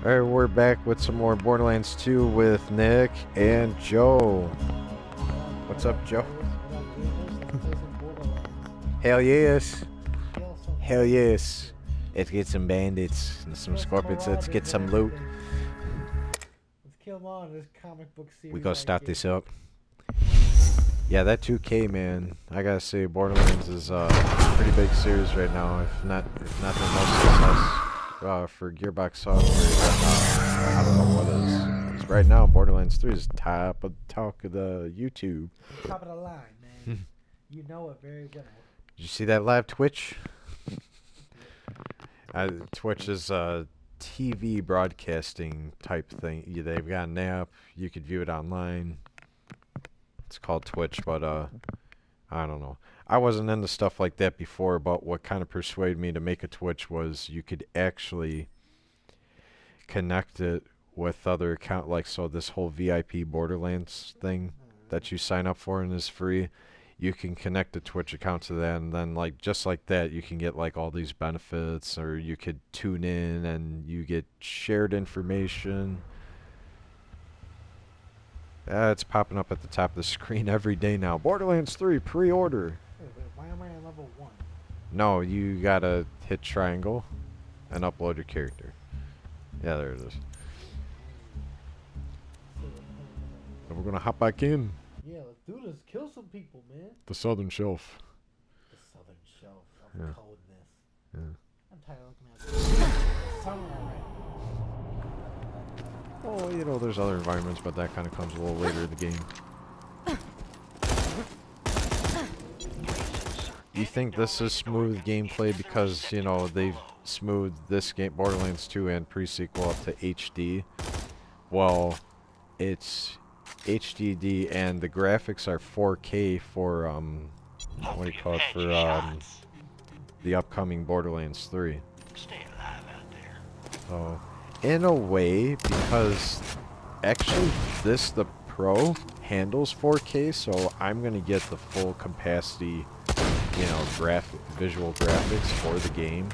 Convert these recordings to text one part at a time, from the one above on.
Alright, we're back with some more Borderlands 2 with Nick and Joe. What's up, Joe? Hell yes. Hell yes. Let's get some bandits and some scorpions. Let's get some loot. Let's kill them all in this comic book series. We gotta start this up. Yeah, that 2K, man. I gotta say, Borderlands is a pretty big series right now. If not the most success for Gearbox software. I don't know what is. 'Cause right now, Borderlands 3 is top of the YouTube. Top of the line, man. You know it very well. Did you see that live Twitch? Twitch is a TV broadcasting type thing. They've got an app. You could view it online. It's called Twitch, but I don't know. I wasn't into stuff like that before, but what kind of persuaded me to make a Twitch was you could actually connect it with other account, like, so this whole VIP Borderlands thing that you sign up for and is free, you can connect a Twitch account to that, and then, like, just like that, you can get, like, all these benefits, or you could tune in and you get shared information. It's popping up at the top of the screen every day now. Borderlands 3 pre-order. Why am I on level 1? No, you gotta hit triangle and upload your character. Yeah, there it is. And we're gonna hop back in. Yeah, let's do this. Kill some people, man. The Southern Shelf. The Southern Shelf of Yeah. coldness. Yeah. I'm tired of looking at the sun already. Oh, you know, there's other environments, but that kind of comes a little later in the game. You think this is smooth gameplay because, you know, they've smoothed this game, Borderlands 2 and pre-sequel, up to HD? Well, it's HDD and the graphics are 4K for, what do you call it, for, the upcoming Borderlands 3. Stay alive out there. So, in a way, because actually the Pro handles 4K, so I'm gonna get the full capacity, you know, visual graphics for the game.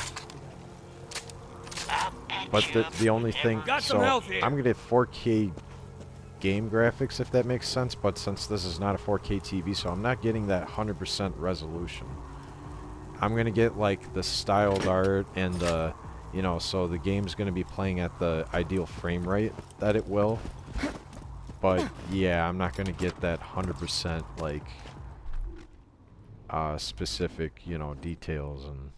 But the only thing, so I'm gonna get 4K game graphics, if that makes sense, but since this is not a 4K TV, so I'm not getting that 100% resolution. I'm gonna get, like, the styled art and the, you know, so the game's gonna be playing at the ideal frame rate that it will. But yeah, I'm not gonna get that 100% like specific, you know, details. And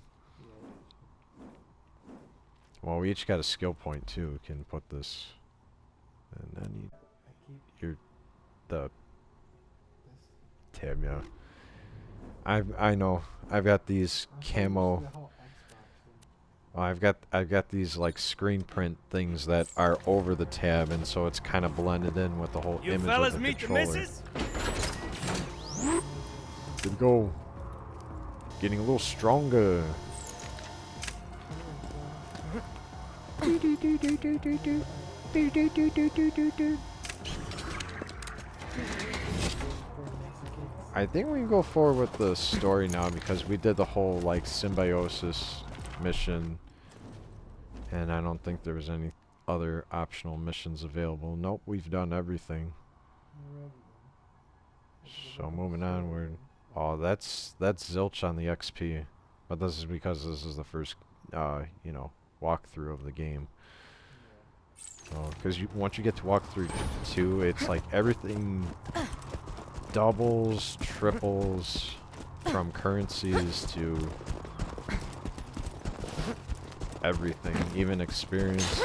well, we each got a skill point too. We can put this, and then the tab. Yeah, I know. I've got these camo. I've got these, like, screen print things that are over the tab, and so it's kind of blended in with the whole image of the controller. Good go. Getting a little stronger. I think we can go forward with the story now because we did the whole, like, symbiosis mission, and I don't think there was any other optional missions available. Nope, we've done everything. So moving onward. Oh, that's zilch on the XP, but this is because this is the first you know, walkthrough of the game. Because once you get to walkthrough 2, it's like everything doubles, triples, from currencies to everything, even experience.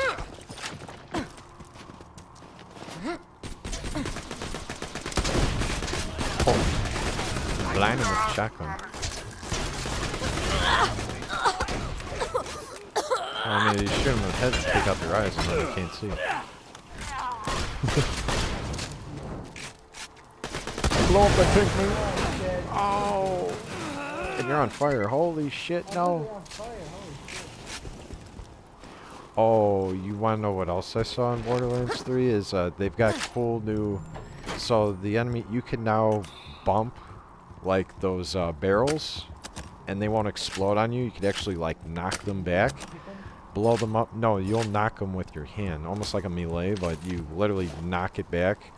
Oh, blind him with a shotgun. I mean, you shoot him in the head to take out their eyes and then they can't see. Blow up that pink man. Oh! And you're on fire. Holy shit, no. Oh, you want to know what else I saw in Borderlands 3? Is they've got cool new... So the enemy, you can now bump, like, those barrels, and they won't explode on you. You could actually, like, knock them back. blow them up. No, you'll knock them with your hand, almost like a melee, but you literally knock it back,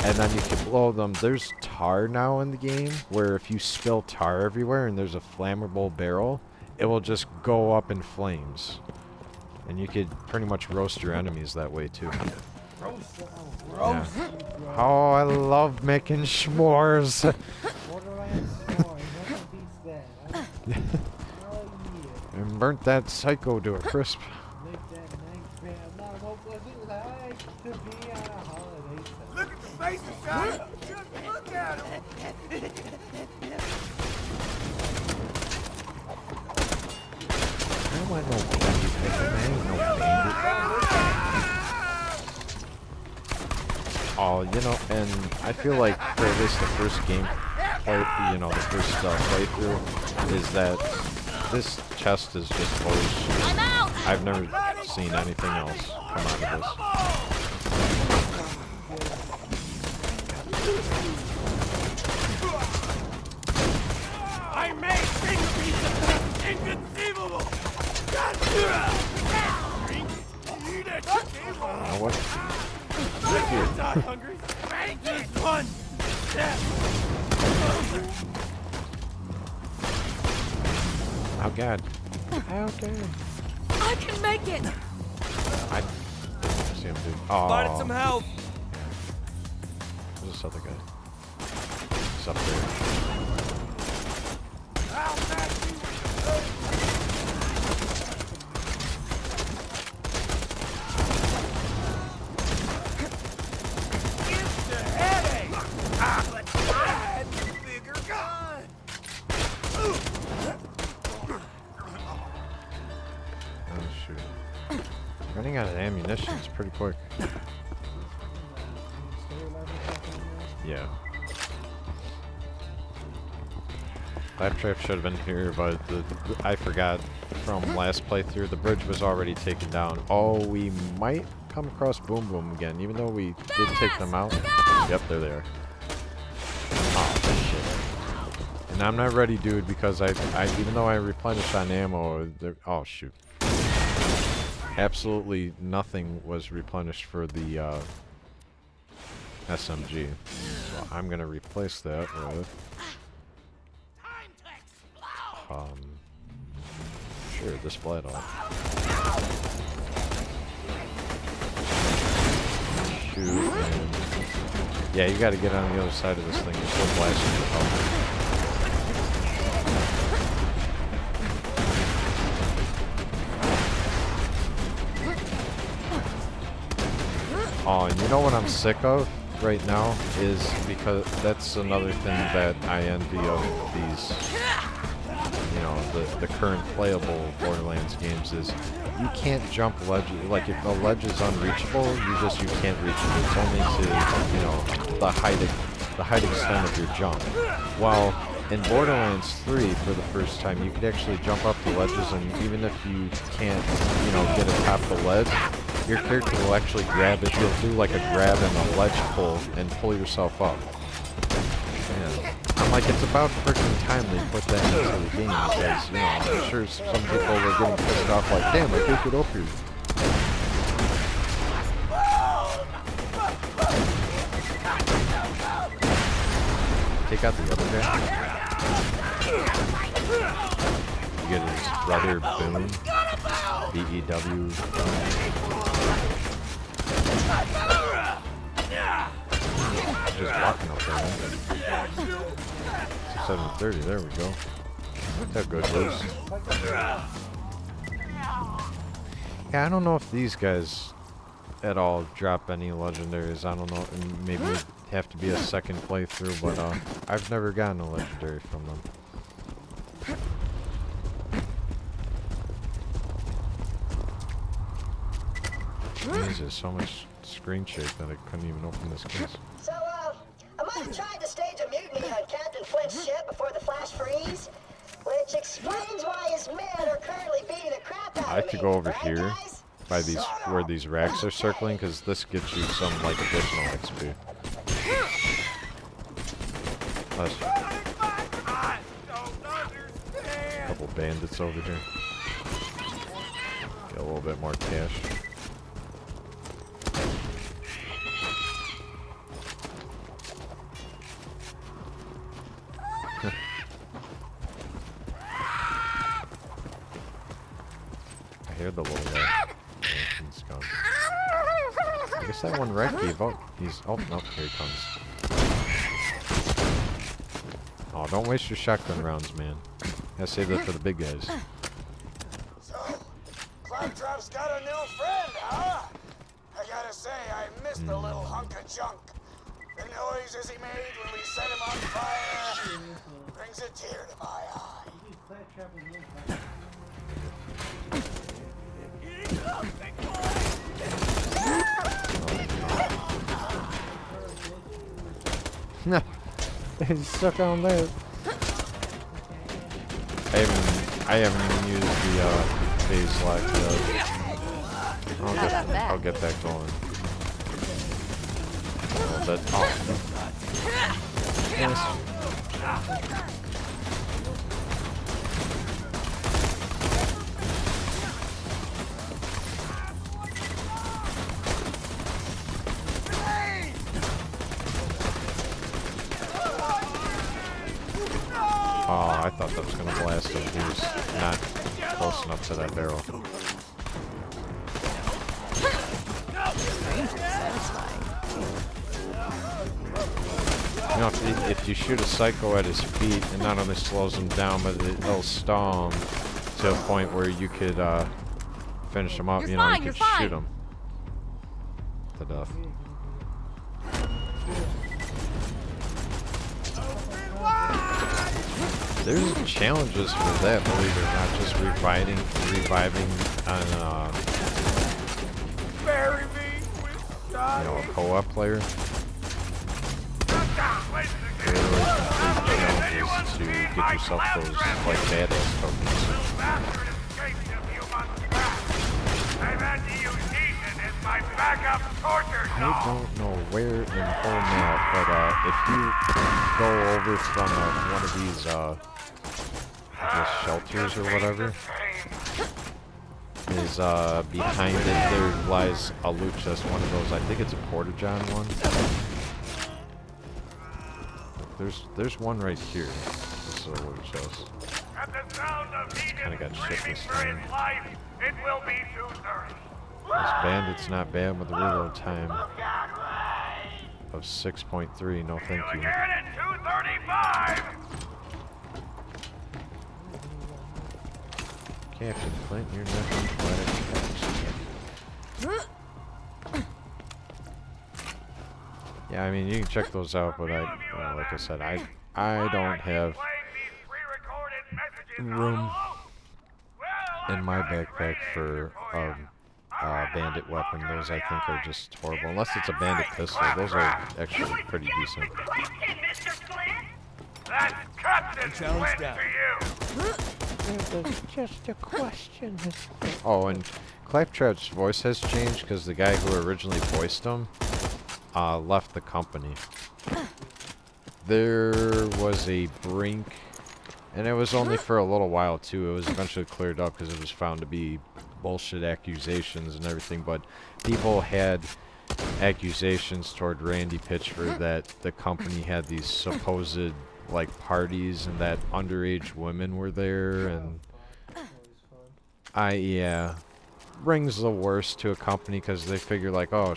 and then you can blow them. There's tar now in the game, where if you spill tar everywhere and there's a flammable barrel, it will just go up in flames. And you could pretty much roast your enemies that way, too. Yeah. Oh, I love making s'mores. Borderlands s'mores, nothing beats that. Oh yeah. And burnt that psycho to a crisp. Make that nightmare not what was it like to be on a holiday. Look at the faces, Johnny! Just look at them! I don't want no bandit. I ain't no bandit. Oh, you know, and I feel like for at least the first game, you know, the first playthrough, is that this chest is just always. I'm out! I've never seen anything else come out of I made things inconceivable! this. Now what? You're not hungry! Just one step! Oh god. Oh god. I can make it! I see him, dude. Oh. Spotted some help! Where's this other guy? He's up there. I'll match you! It's the headache! But I had the bigger gun! Oh shoot. Running out of ammunition is pretty quick. Yeah. Claptrap should have been here, but I forgot from last playthrough. The bridge was already taken down. Oh, we might come across Boom Boom again, even though we did take them out. Yep, there they are. Oh, shit. And I'm not ready, dude, because I even though I replenished on ammo, oh, shoot. Absolutely nothing was replenished for the SMG. So I'm going to replace that with... Sure, this bled off. Shoot, and yeah, you gotta get on the other side of this thing. You're still blasting the helmet. Oh, and you know what I'm sick of right now is because that's another thing that I envy of these, you know, the current playable Borderlands games is you can't jump ledges. Like if a ledge is unreachable, you can't reach it. It's only to, you know, the height extent of your jump. While in Borderlands 3, for the first time, you could actually jump up the ledges, and even if you can't, you know, get atop the ledge, your character will actually grab it. You'll do like a grab and a ledge pull and pull yourself up. Man, I'm like, it's about freaking time they put that into the game because, you know, I'm sure some people were getting pissed off like, damn, I can't get up here. Take out the other guy. You get his brother Boone. B-E-W. Just walking up there, man. 730, there we go. Look how good it is. Yeah, I don't know if these guys at all drop any legendaries. I don't know, and maybe it'd have to be a second playthrough, but I've never gotten a legendary from them. Jesus, so much screen shake that I couldn't even open this case. So, I might have tried to stage a mutiny on Captain Flint's ship before the flash freeze, which explains why his men are currently beating the crap out of me. I have to go over right, here guys? by these where these racks are circling, because this gets you some like additional XP. Plus, couple bandits over here. Get a little bit more cash. I hear the little guy. He's gone. I guess that one wreck gave up. He's oh no, here he comes. Oh, don't waste your shotgun rounds, man. Gotta save that for the big guys. So, Claptrap's got a new friend, huh? I gotta say, I missed the little hunk of junk. The noises he made when we set him on fire brings a tear to my eye. He's stuck on there. I haven't even used the phase lock yet. I'll get that going. A little bit. Oh. Yes. Oh, I thought that was gonna blast him. He was not close enough to that barrel. You know, if you shoot a psycho at his feet, it not only slows him down, but it'll stall him to a point where you could finish him up. You know, you could shoot him to death. There's challenges for that, believe it or not, just reviving on you know, a co-op player. There are challenges to get yourself those like badass tokens. I don't know where in the whole map, but if you go over from one of these I guess shelters or whatever, is behind it there lies a loot chest, one of those, I think it's a porta-john one. There's one right here. This is a loot chest. Kinda got shit this time. This bandit's not bad with a reload time of 6.3, no thank you. Captain Flint, you're nothing but a yeah, I mean, you can check those out, but like I said, I don't have room in my backpack for bandit weapon. Those I think are just horrible. Unless it's a bandit pistol, those are actually pretty decent. That's Captain Flint to you. It's just a question. Oh, and Claptrap's voice has changed because the guy who originally voiced him left the company. There was a brink, and it was only for a little while too. It was eventually cleared up because it was found to be bullshit accusations and everything, but people had accusations toward Randy Pitchford that the company had these supposed like parties and that underage women were there, and yeah, brings the worst to a company because they figure like, oh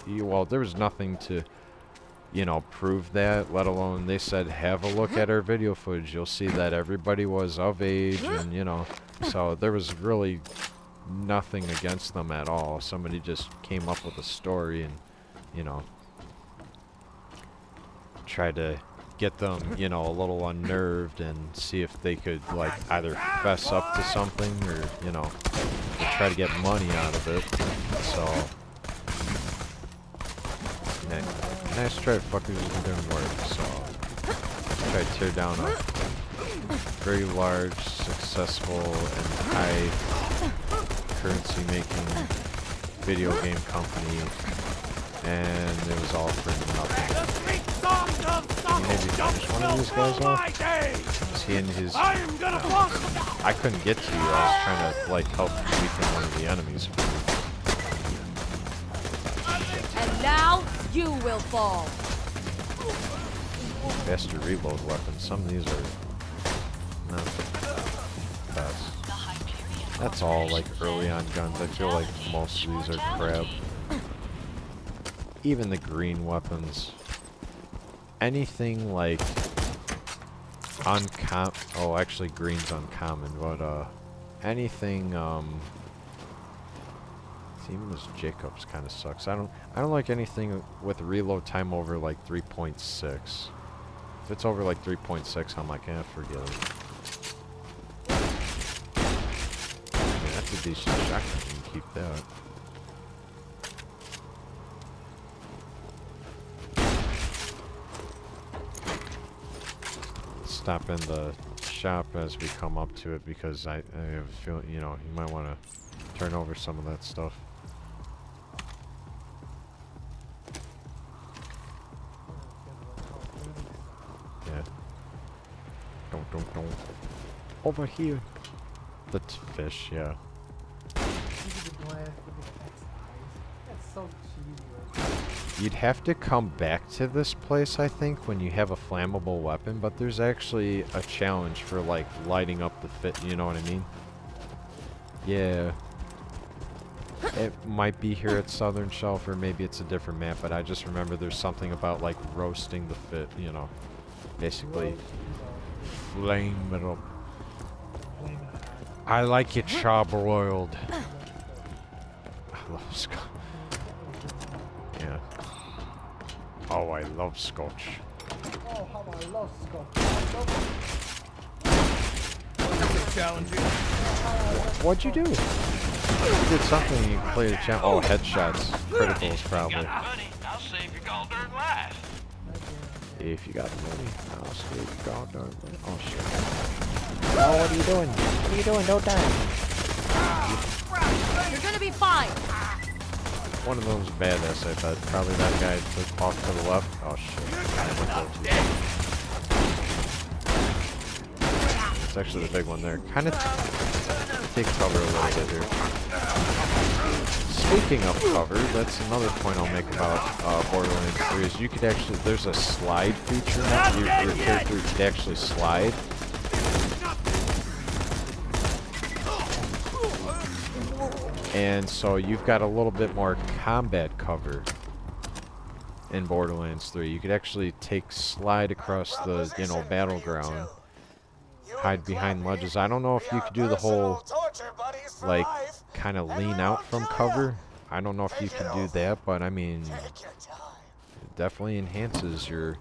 well, there was nothing to, you know, prove that, let alone they said have a look at our video footage, you'll see that everybody was of age, and you know, so there was really nothing against them at all. Somebody just came up with a story and, you know, tried to get them, you know, a little unnerved and see if they could like either fess up to something or, you know, try to get money out of it. So nice try, fuckers, it didn't work. So try to tear down a very large, successful, and high currency making video game company, and it was all for nothing. Maybe finish one of these guys off. seeing his... I am gonna block. I couldn't get to you. I was trying to, like, help weaken one of the enemies. And now you will fall. Faster reload weapons. Some of these are not the best. That's all, like, early on guns. I feel like most of these are crap. Even the green weapons. Anything, like, uncommon... Oh, actually, green's uncommon, but, anything, even this Jacobs kind of sucks. I don't like anything with reload time over, like, 3.6. If it's over, like, 3.6, I'm like, forget it. That's a decent shotgun. You can keep that. Stop in the shop as we come up to it because I have a feeling, you know, you might want to turn over some of that stuff. Yeah. Don't. Over here. The fish, yeah. That's so cheesy. You'd have to come back to this place, I think, when you have a flammable weapon, but there's actually a challenge for, like, lighting up the fit, you know what I mean? Yeah. It might be here at Southern Shelf, or maybe it's a different map, but I just remember there's something about, like, roasting the fit, you know. Basically, flame it up. I like it charbroiled. I love Scotch. Yeah. Oh, I love Scotch. Oh, how I love Scotch. That's challenging. What'd you do? You did something. You played a champ. Oh, headshots. Criticals, probably. Got money, I'll save your gall-darn life. If you got the money, I'll save you goddamn money. Oh, shit. Oh, what are you doing? What are you doing? Don't die. You're gonna be fine. One of them was badass, I bet. Probably that guy took off to the left. Oh, shit. It's actually the big one there. Kind of take cover a little bit here. Speaking of cover, that's another point I'll make about Borderlands 3 is you could actually, there's a slide feature now. Your character could actually slide. And so you've got a little bit more combat cover in Borderlands 3. You could actually slide across the, you know, battleground, hide behind ledges. I don't know if you could do the whole, like, kind of lean out from cover. I don't know if you can do that, but I mean, it definitely enhances your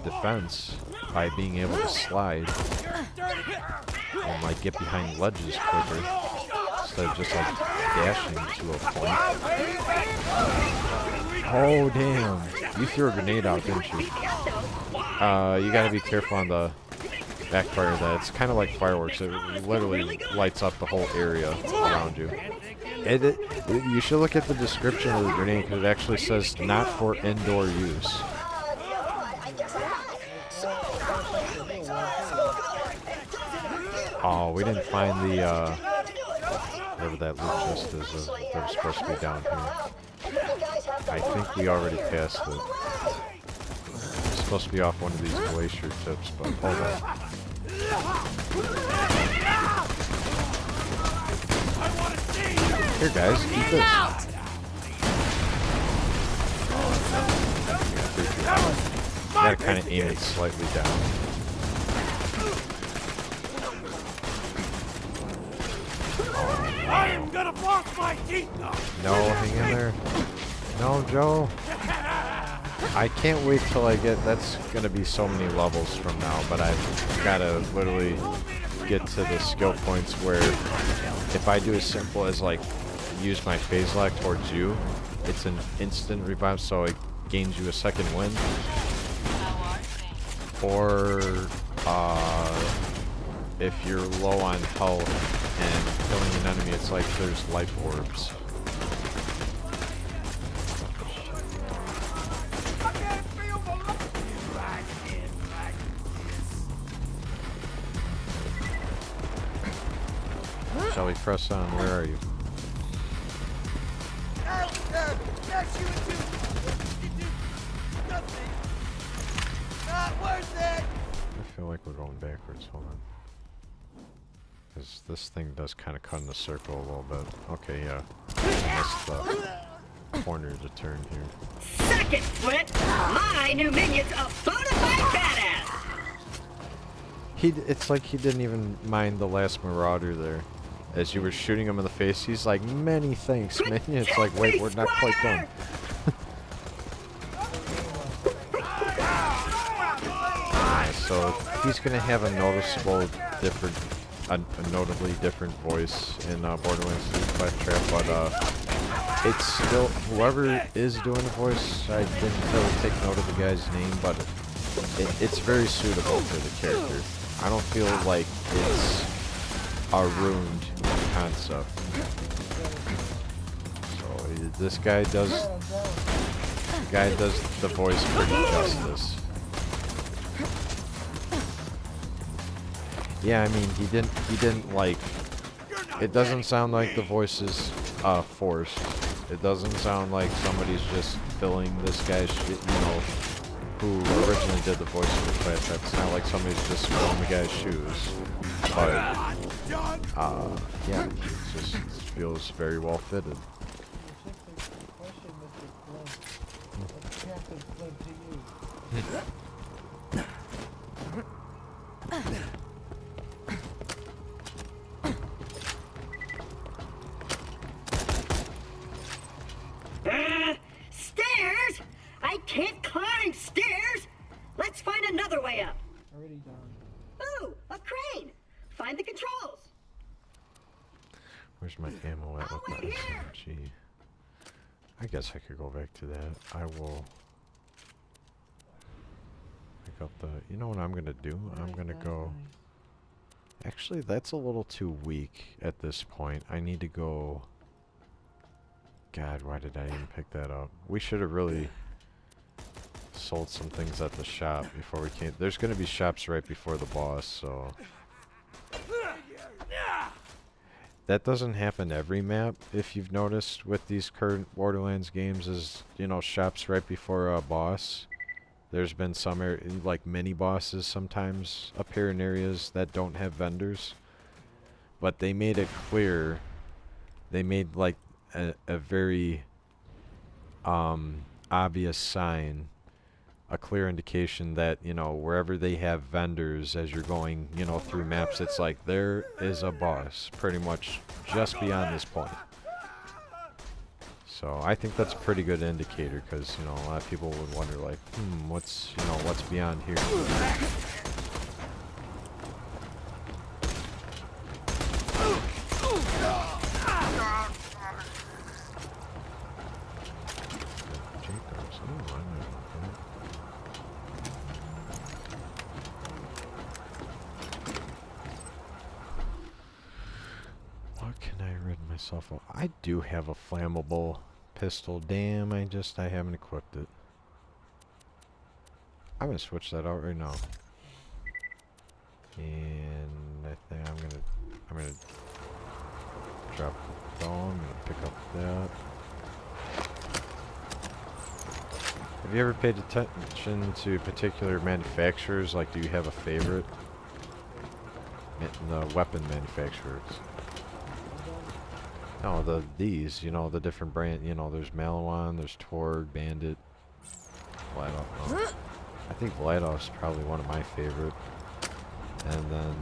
defense by being able to slide and, like, get behind ledges quicker instead of just, like, dashing to a point. Oh, damn. You threw a grenade out, didn't you? You gotta be careful on the backfire of that. It's kind of like fireworks. It literally lights up the whole area around you. You should look at the description of the grenade because it actually says not for indoor use. Oh, we didn't find the, whatever that loot chest is that was supposed to be down here. I think we already passed it. It's supposed to be off one of these glacier tips, but hold on. Here, guys, eat this. You gotta kind of aim it slightly down. I am gonna floss my teeth now. No, hang in there. No, Joe. I can't wait till I get, that's gonna be so many levels from now, but I've gotta literally get to the skill points where if I do as simple as, like, use my phase lock towards you, it's an instant revive, so it gains you a second wind. Or if you're low on health and killing an enemy, it's like there's life orbs. Shelly, press on. Where are you? That's you into nothing. Not worth it. I feel like we're going backwards. Hold on. Because this thing does kind of cut in a circle a little bit. Okay, yeah. Missed the corner to turn here. Second, Flint! My new minion's a bona fide badass! It's like he didn't even mind the last Marauder there. As you were shooting him in the face, he's like, many thanks, minion. It's like, wait, we're not quite done. So he's gonna have a noticeable different, a notably different voice in Borderlands 3 Claptrap, but it's still, whoever is doing the voice, I didn't really take note of the guy's name, but it's very suitable for the character. I don't feel like it's a ruined concept. So this guy does the voice pretty justice. Yeah, I mean, he didn't like, it doesn't sound like the voice is forced. It doesn't sound like somebody's just filling this guy's shit, you know, who originally did the voice of the Claptrap. It's not like somebody's just filling the guy's shoes. But, yeah, it just feels very well fitted. Stairs? I can't climb stairs! Let's find another way up. Already done. Ooh, a crane! Find the controls. Where's my ammo at with my SMG? I guess I could go back to that. I will pick up the... You know what I'm going to do? I'm going to go... Actually, that's a little too weak at this point. I need to go... God, why did I even pick that up? We should have really sold some things at the shop before we came. There's going to be shops right before the boss, so... That doesn't happen every map, if you've noticed with these current Borderlands games, is, you know, shops right before a boss. There's been some, like, mini-bosses sometimes appear in areas that don't have vendors. But they made it clear, they made, like, a very obvious sign, a clear indication that, you know, wherever they have vendors as you're going, you know, through maps, it's like there is a boss pretty much just beyond this point. So I think that's a pretty good indicator, because, you know, a lot of people would wonder, like, what's, you know, what's beyond here? I do have a flammable pistol. Damn, I haven't equipped it. I'm gonna switch that out right now. And I think I'm gonna drop the dog. I'm gonna pick up that. Have you ever paid attention to particular manufacturers? Like, do you have a favorite? The weapon manufacturers. No, these, you know, the different brand, you know, there's Malawan, there's Torg, Bandit, Vladoff. Oh. I think Vladov's probably one of my favorite. And then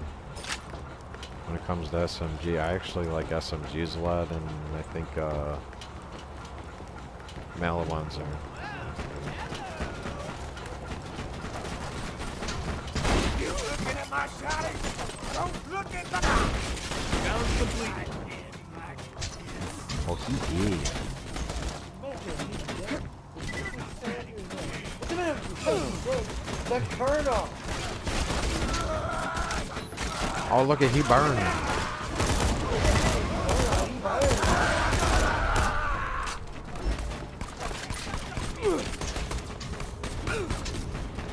when it comes to SMG, I actually like SMGs a lot, and I think Malawans are. You looking at my shotty? Don't look at my... Challenge completed. Oh, he did. The Colonel! Oh, look at he burned.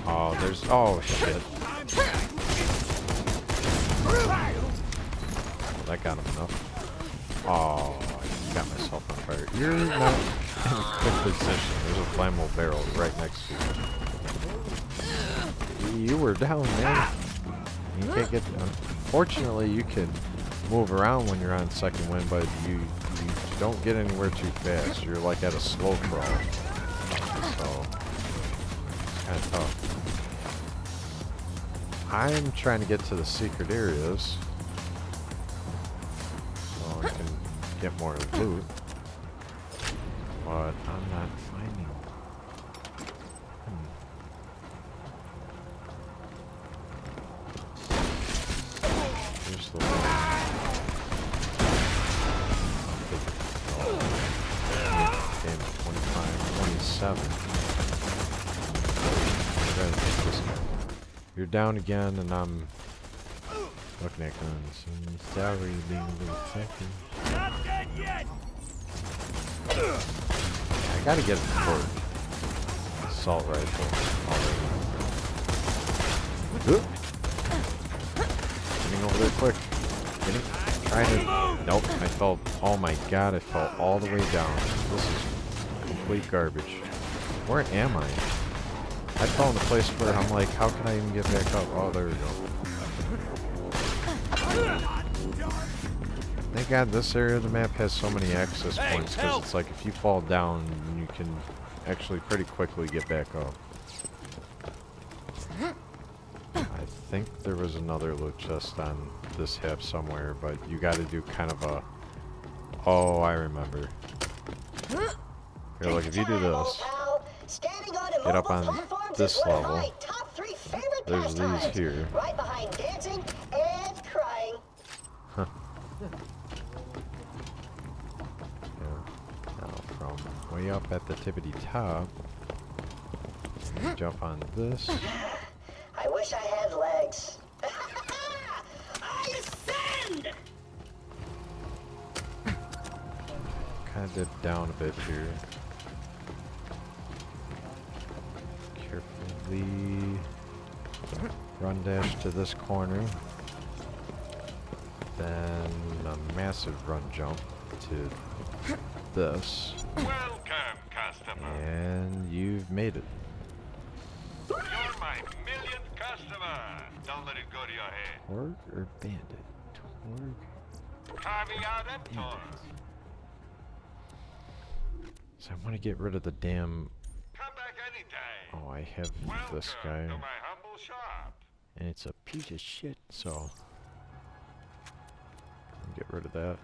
Oh, there's... Oh, shit. That got him enough. Oh, I got myself on fire. You're not in a good position. There's a flammable barrel right next to you. You were down, man. You can't get... Unfortunately, you can move around when you're on second wind, but you don't get anywhere too fast. You're like at a slow crawl. So, it's kind of tough. I'm trying to get to the secret areas so I can get more loot, but I'm not finding. Here's the one. Game 25, 27. I gotta take this guy. You're down again, and I'm looking at guns. Sorry, being a little techy. Not dead yet. I gotta get the port. Assault rifle. Getting over there quick. Getting. Trying to. Nope. I fell. Oh my god! I fell all the way down. This is complete garbage. Where am I? I fell in a place where I'm like, how can I even get back up? Oh, there we go. Thank God this area of the map has so many access points, because it's like if you fall down, you can actually pretty quickly get back up. I think there was another loot chest on this half somewhere, but you got to do kind of a... Oh, I remember. Here, look, if you do this, get up on this level. There's these here. Right behind dancing and crying. Huh. Yeah. Now from way up at the tippity top, jump on this. I wish I had legs. I ascend! Kind of dip down a bit here. Carefully run dash to this corner. Then a massive run jump to this. Welcome, customer. And you've made it. You're my millionth customer. Don't let it go to your head. Torg or bandit? Torg. Caviar emptor. So I want to get rid of the damn... Come back anytime. Oh, I have this guy. Welcome to my humble shop. And it's a piece of shit, so... Get rid of that.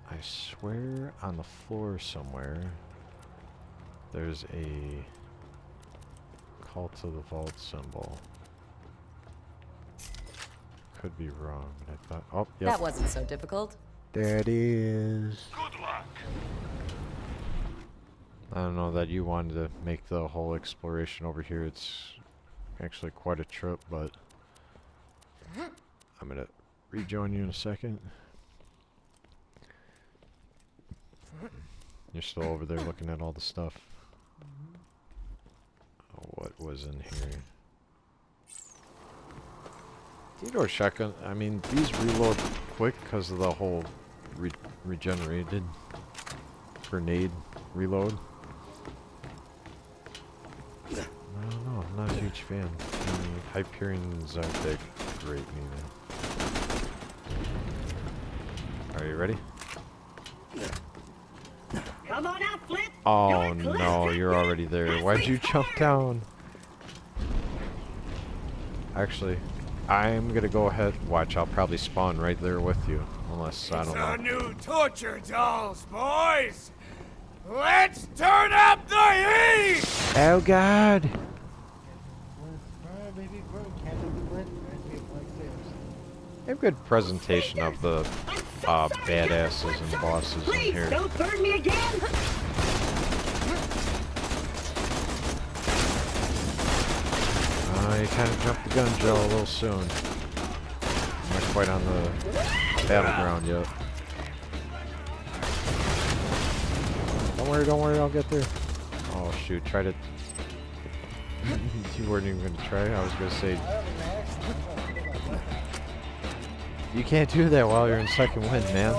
I swear on the floor somewhere there's a call to the vault symbol. Could be wrong, but I thought... Oh, yep. That wasn't so difficult. There it is. Good luck. I don't know that you wanted to make the whole exploration over here. It's actually quite a trip, but I'm gonna rejoin you in a second. You're still over there looking at all the stuff. Oh, what was in here? Theodore shotgun. I mean, these reload quick because of the whole regenerated grenade reload. I don't know. I'm not a huge fan. I mean, Hyperions aren't that great neither. Are you ready? Come on out, Flip. Oh no, you're already there. Why'd you jump down? Actually, I'm gonna go ahead. Watch, I'll probably spawn right there with you. Unless, I don't know. Our new torture dolls, boys. Let's turn up the heat! Oh god! They have good presentation of the badasses and bosses in here. Don't burn me again. You kind of jumped the gun, Joe, a little soon. Not quite on the battleground yet. Don't worry, I'll get there. Oh shoot, try to... You weren't even going to try? I was going to say... You can't do that while you're in second wind, man.